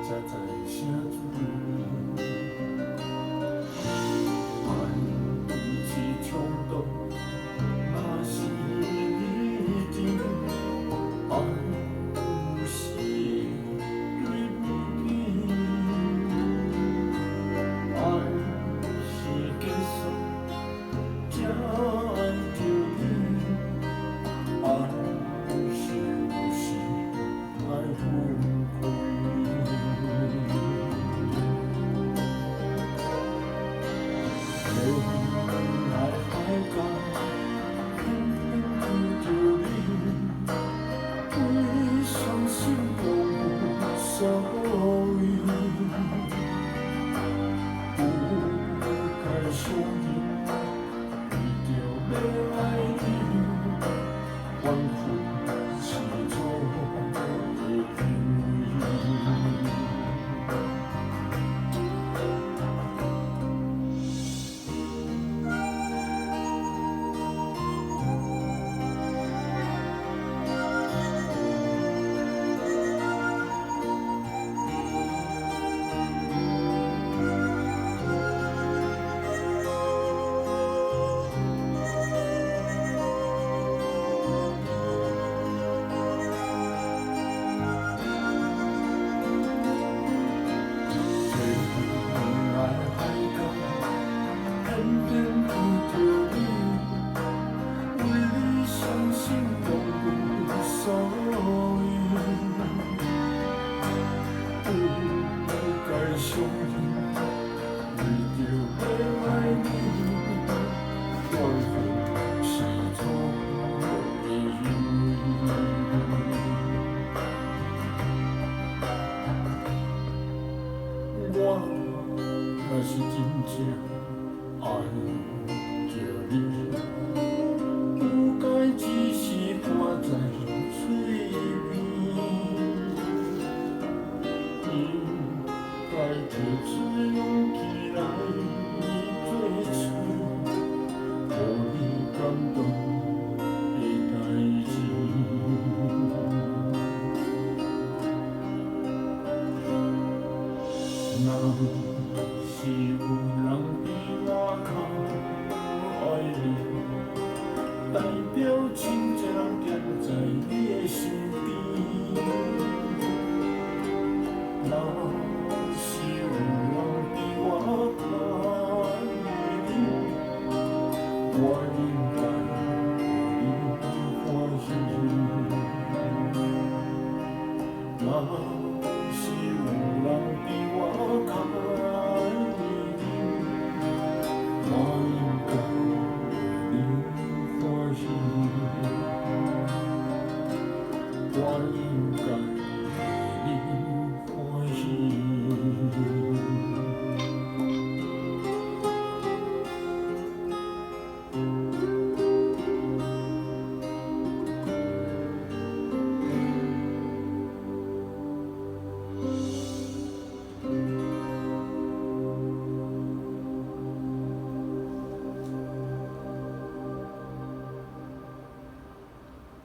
才知啥滋味。爱是冲动，嘛是认真。爱有时会对不起，爱是结束才爱着你。爱是有时爱分开。天涯海角，偏偏遇着你，为伤心拢有所谓。不该相认，为着要爱你，缘分是错的因为。偏偏遇着你，为你伤心拢有所谓。不该相认，为着要爱你，缘分是错的因为。我若是真正爱着你，不该只是伴在嘴边，应该提出勇气来做出予你感动的代志。若是有人比我较爱你，代表真正站在你的身边。若是有人比我较爱你，我应该为你欢喜。若是有人比我较